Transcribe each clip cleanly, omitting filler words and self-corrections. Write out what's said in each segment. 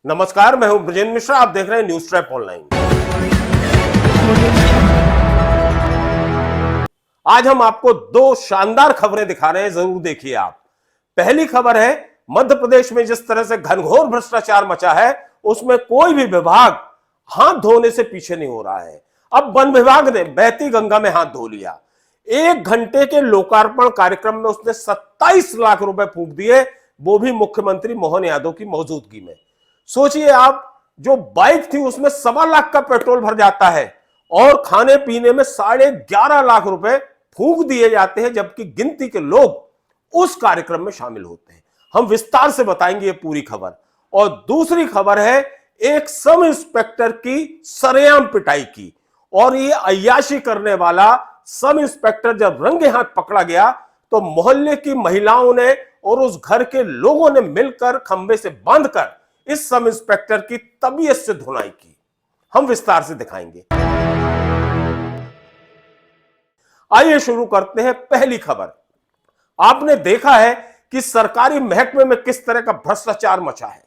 नमस्कार, मैं हूं ब्रजेंद्र मिश्रा। आप देख रहे हैं न्यूज ट्रैप ऑनलाइन। आज हम आपको दो शानदार खबरें दिखा रहे हैं, जरूर देखिए आप। पहली खबर है, मध्य प्रदेश में जिस तरह से घनघोर भ्रष्टाचार मचा है, उसमें कोई भी विभाग हाथ धोने से पीछे नहीं हो रहा है। अब वन विभाग ने बहती गंगा में हाथ धो लिया। 1 घंटे के लोकार्पण कार्यक्रम में उसने 27 लाख रुपए फूंक दिए, वो भी मुख्यमंत्री मोहन यादव की मौजूदगी में। सोचिए आप, जो बाइक थी उसमें 1.25 लाख का पेट्रोल भर जाता है और खाने पीने में 11.5 लाख रुपए फूंक दिए जाते हैं, जबकि गिनती के लोग उस कार्यक्रम में शामिल होते हैं। हम विस्तार से बताएंगे ये पूरी खबर। और दूसरी खबर है, एक सब इंस्पेक्टर की सरेआम पिटाई की, और ये अय्याशी करने वाला सब इंस्पेक्टर जब रंगे हाथ पकड़ा गया तो मोहल्ले की महिलाओं ने और उस घर के लोगों ने मिलकर खंबे से बांधकर इस सब इंस्पेक्टर की तबीयत से धुनाई की। हम विस्तार से दिखाएंगे। आइए शुरू करते हैं पहली खबर। आपने देखा है कि सरकारी महकमे में किस तरह का भ्रष्टाचार मचा है,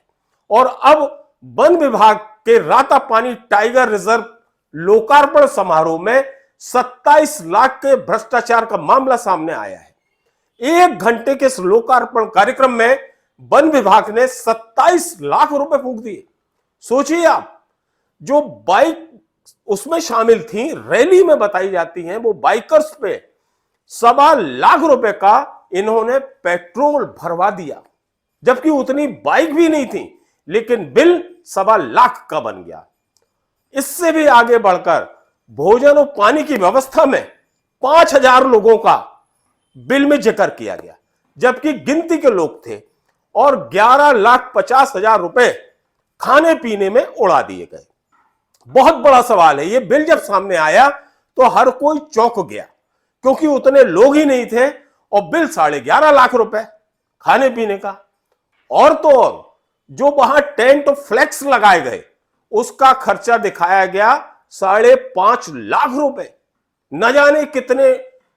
और अब वन विभाग के रातापानी टाइगर रिजर्व लोकार्पण समारोह में 27 लाख के भ्रष्टाचार का मामला सामने आया है। 1 घंटे के इस लोकार्पण कार्यक्रम में वन विभाग ने 27 लाख रुपए फूंक दिए। सोचिए आप, जो बाइक उसमें शामिल थी, रैली में बताई जाती हैं, वो बाइकर्स पे 1.25 लाख रुपए का इन्होंने पेट्रोल भरवा दिया, जबकि उतनी बाइक भी नहीं थी, लेकिन बिल 1.25 लाख का बन गया। इससे भी आगे बढ़कर भोजन और पानी की व्यवस्था में 5,000 लोगों का बिल में जिक्र किया गया, जबकि गिनती के लोग थे, और 11,50,000 रुपए खाने पीने में उड़ा दिए गए। बहुत बड़ा सवाल है, यह बिल जब सामने आया तो हर कोई चौंक गया, क्योंकि उतने लोग ही नहीं थे और बिल 11.5 लाख रुपए खाने पीने का। और तो और, जो वहां टेंट और फ्लेक्स लगाए गए उसका खर्चा दिखाया गया 5.5 लाख रुपए। न जाने कितने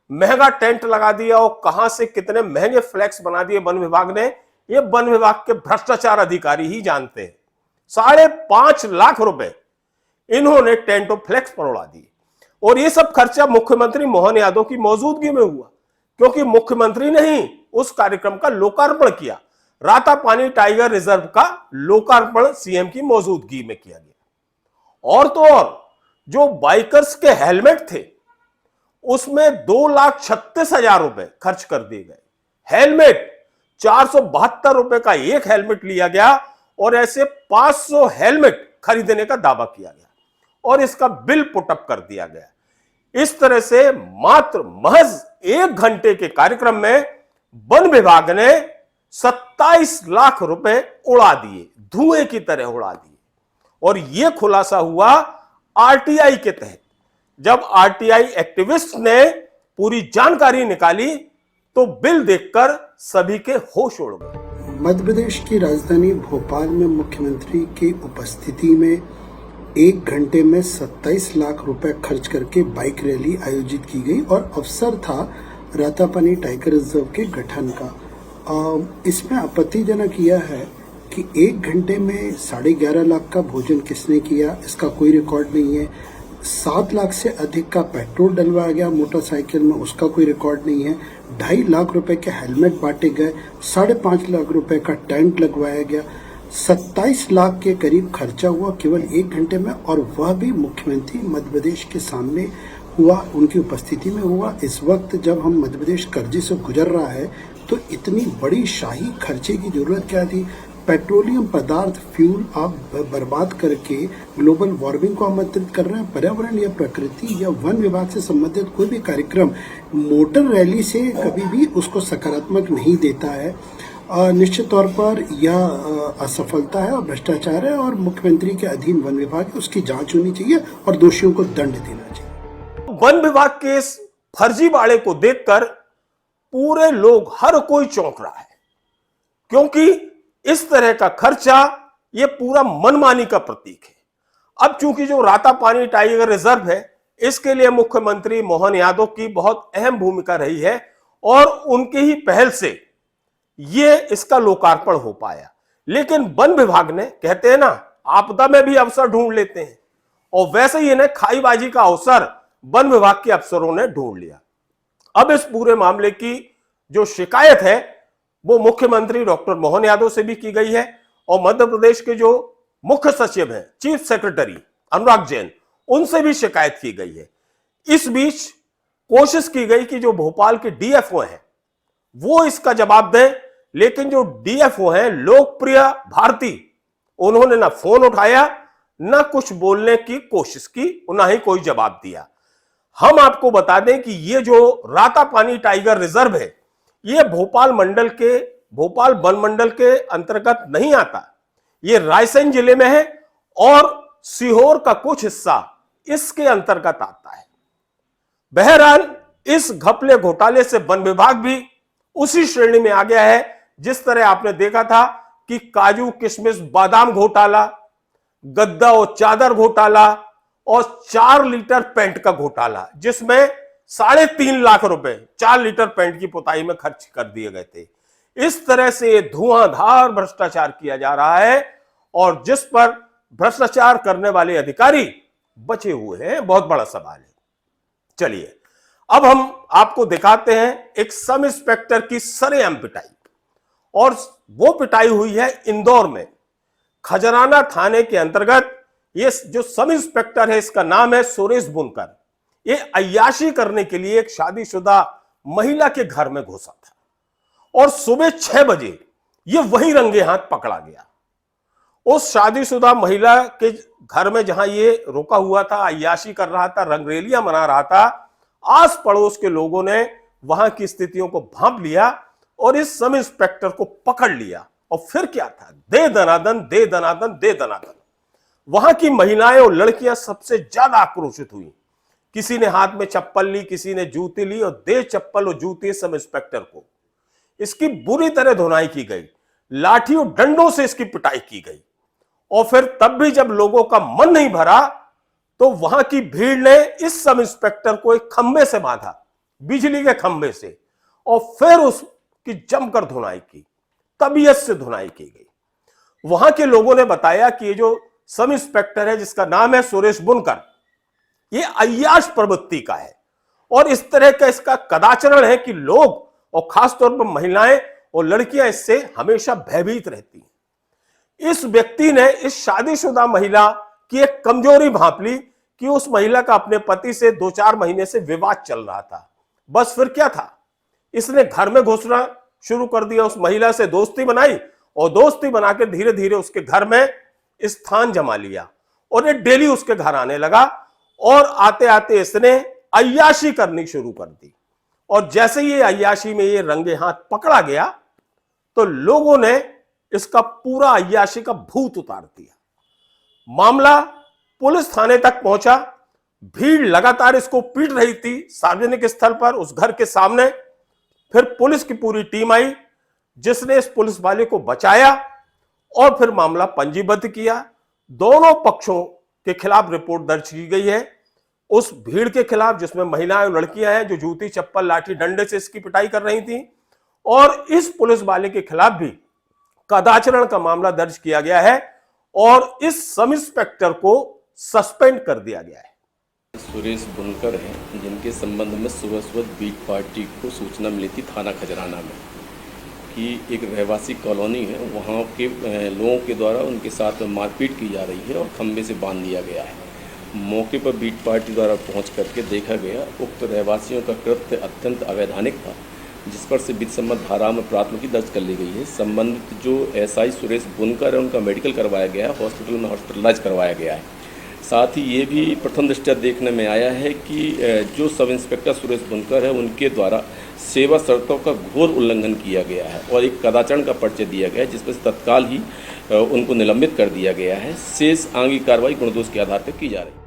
महंगा टेंट लगा दिया और कहां से कितने महंगे फ्लेक्स बना दिए वन विभाग ने, ये वन विभाग के भ्रष्टाचार अधिकारी ही जानते हैं। 5.5 लाख रुपए इन्होंने टेंट और फ्लेक्स पर उड़ा दिए, और ये सब खर्चा मुख्यमंत्री मोहन यादव की मौजूदगी में हुआ, क्योंकि मुख्यमंत्री ने ही उस कार्यक्रम का लोकार्पण किया। रातापानी टाइगर रिजर्व का लोकार्पण सीएम की मौजूदगी में किया गया। और तो और, जो बाइकर्स के हेलमेट थे उसमें 2,36,000 रुपए खर्च कर दिए गए। हेलमेट 472 रुपए का एक हेलमेट लिया गया, और ऐसे 500 हेलमेट खरीदने का दावा किया गया, और इसका बिल पुटअप कर दिया गया। इस तरह से मात्र महज 1 घंटे के कार्यक्रम में वन विभाग ने 27 लाख रुपए उड़ा दिए, धुएं की तरह उड़ा दिए। और यह खुलासा हुआ आरटीआई के तहत। जब आरटीआई एक्टिविस्ट ने पूरी जानकारी निकाली तो बिल देखकर सभी के होश उड़ गए। मध्य प्रदेश की राजधानी भोपाल में मुख्यमंत्री की उपस्थिति में 1 घंटे में 27 लाख रुपए खर्च करके बाइक रैली आयोजित की गई, और अवसर था रातापानी टाइगर रिजर्व के गठन का। इसमें आपत्तिजनक यह है कि 1 घंटे में 11.5 लाख का भोजन किसने किया, इसका कोई रिकॉर्ड नहीं है। 7 लाख से अधिक का पेट्रोल डलवाया गया मोटरसाइकिल में, उसका कोई रिकॉर्ड नहीं है। 2.5 लाख रुपए के हेलमेट बांटे गए, 5.5 लाख रुपए का टेंट लगवाया गया। 27 लाख के करीब खर्चा हुआ केवल 1 घंटे में, और वह भी मुख्यमंत्री मध्य प्रदेश के सामने हुआ, उनकी उपस्थिति में हुआ। इस वक्त जब हम मध्य प्रदेश कर्जे से गुजर रहा है तो इतनी बड़ी शाही खर्चे की जरूरत क्या थी। पेट्रोलियम पदार्थ फ्यूल आप बर्बाद करके ग्लोबल वार्मिंग को आमंत्रित कर रहे हैं। पर्यावरण या प्रकृति या वन विभाग से संबंधित कोई भी कार्यक्रम मोटर रैली से कभी भी उसको सकारात्मक नहीं देता है। निश्चित तौर पर यह असफलता है और भ्रष्टाचार है, और मुख्यमंत्री के अधीन वन विभाग है, उसकी जांच होनी चाहिए और दोषियों को दंड देना चाहिए। वन विभाग के इस फर्जीवाड़े को देखकर पूरे लोग, हर कोई चौंक रहा है, क्योंकि इस तरह का खर्चा ये पूरा मनमानी का प्रतीक है। अब चूंकि जो रातापानी टाइगर रिजर्व है, इसके लिए मुख्यमंत्री मोहन यादव की बहुत अहम भूमिका रही है, और उनके ही पहल से ये इसका लोकार्पण हो पाया। लेकिन वन विभाग ने, कहते हैं ना, आपदा में भी अवसर ढूंढ लेते हैं, और वैसे ही इन्हें खाईबाजी का अवसर वन विभाग के अफसरों ने ढूंढ लिया। अब इस पूरे मामले की जो शिकायत है वो मुख्यमंत्री डॉक्टर मोहन यादव से भी की गई है, और मध्य प्रदेश के जो मुख्य सचिव हैं, चीफ सेक्रेटरी अनुराग जैन, उनसे भी शिकायत की गई है। इस बीच कोशिश की गई कि जो भोपाल के डीएफओ हैं वो इसका जवाब दें, लेकिन जो डीएफओ हैं लोकप्रिय भारती, उन्होंने ना फोन उठाया, ना कुछ बोलने की कोशिश की, ना ही कोई जवाब दिया। हम आपको बता दें कि ये जो रातापानी टाइगर रिजर्व है ये भोपाल वन मंडल के अंतर्गत नहीं आता, ये रायसेन जिले में है और सीहोर का कुछ हिस्सा इसके अंतर्गत आता है। बहरहाल इस घपले घोटाले से वन विभाग भी उसी श्रेणी में आ गया है जिस तरह आपने देखा था कि काजू किशमिश बादाम घोटाला, गद्दा और चादर घोटाला और 4 लीटर पेंट का घोटाला, जिसमें 3.5 लाख रुपए 4 लीटर पेंट की पुताई में खर्च कर दिए गए थे। इस तरह से धुआंधार भ्रष्टाचार किया जा रहा है और जिस पर भ्रष्टाचार करने वाले अधिकारी बचे हुए हैं, बहुत बड़ा सवाल है। चलिए अब हम आपको दिखाते हैं एक सब इंस्पेक्टर की सरेआम पिटाई, और वो पिटाई हुई है इंदौर में खजराना थाने के अंतर्गत। ये जो सब इंस्पेक्टर है इसका नाम है सुरेश बुनकर। ये अय्याशी करने के लिए एक शादीशुदा महिला के घर में घुसा था और सुबह 6 बजे ये वहीं रंगे हाथ पकड़ा गया। उस शादीशुदा महिला के घर में जहां ये रुका हुआ था, अय्याशी कर रहा था, रंगरेलियां मना रहा था, आस पड़ोस के लोगों ने वहां की स्थितियों को भांप लिया और इस सब इंस्पेक्टर को पकड़ लिया। और फिर क्या था, दे दनादन दे दनादन दे दनादन। वहां की महिलाएं और लड़कियां सबसे ज्यादा आक्रोशित हुई। किसी ने हाथ में चप्पल ली, किसी ने जूती ली और दे चप्पल और जूती सब इंस्पेक्टर को। इसकी बुरी तरह धुनाई की गई, लाठी और डंडों से इसकी पिटाई की गई। और फिर तब भी जब लोगों का मन नहीं भरा तो वहां की भीड़ ने इस सब इंस्पेक्टर को एक खंबे से बांधा, बिजली के खंबे से, और फिर उसकी जमकर धुनाई की, तबीयत से धुनाई की गई। वहां के लोगों ने बताया कि ये जो सब इंस्पेक्टर है जिसका नाम है सुरेश बुनकर, ये अय्याश प्रवृत्ति का है और इस तरह का इसका कदाचरण है कि लोग और खासतौर पर महिलाएं और लड़कियां इससे हमेशा भयभीत रहती हैं। इस व्यक्ति ने इस शादीशुदा महिला की एक कमजोरी भांप ली कि उस महिला का अपने पति से 2-4 महीने से विवाद चल रहा था। बस फिर क्या था, इसने घर में घुसना शुरू कर दिया, उस महिला से दोस्ती बनाई और दोस्ती बनाकर धीरे धीरे उसके घर में स्थान जमा लिया और ये डेली उसके घर आने लगा और आते आते इसने अय्याशी करनी शुरू कर दी। और जैसे ये अय्याशी में ये रंगे हाथ पकड़ा गया तो लोगों ने इसका पूरा अय्याशी का भूत उतार दिया। मामला पुलिस थाने तक पहुंचा, भीड़ लगातार इसको पीट रही थी सार्वजनिक स्थल पर, उस घर के सामने। फिर पुलिस की पूरी टीम आई जिसने इस पुलिस वाले को बचाया और फिर मामला पंजीबद्ध किया। दोनों पक्षों के खिलाफ रिपोर्ट दर्ज की गई है। उस भीड़ के खिलाफ जिसमें महिलाएं और लड़कियां हैं जो जूती चप्पल लाठी डंडे से इसकी पिटाई कर रही थी, और इस पुलिस वाले के खिलाफ भी कदाचरण का मामला दर्ज किया गया है और इस सब इंस्पेक्टर को सस्पेंड कर दिया गया है। सुरेश बुनकर हैं जिनके संबंध में सुबह सुबह बीट पार्टी को सूचना मिली थी थाना खजराना में कि एक रहवासी कॉलोनी है, वहाँ के लोगों के द्वारा उनके साथ मारपीट की जा रही है और खंबे से बांध दिया गया है। मौके पर बीट पार्टी द्वारा पहुंच करके देखा गया उक्त रहवासियों का कृत्य अत्यंत अवैधानिक था, जिस पर से विधि सम्मत धारा में प्राथमिकी दर्ज कर ली गई है। संबंधित जो एसआई सुरेश बुनकर है उनका मेडिकल करवाया गया है, हॉस्पिटल में हॉस्पिटलाइज करवाया गया है। साथ ही ये भी प्रथम दृष्टया देखने में आया है कि जो सब इंस्पेक्टर सुरेश बुनकर है उनके द्वारा सेवा शर्तों का घोर उल्लंघन किया गया है और एक कदाचरण का पर्चा दिया गया है, जिस पर तत्काल ही उनको निलंबित कर दिया गया है। शेष आगे कार्रवाई गुणदोष के आधार पर की जा रही है।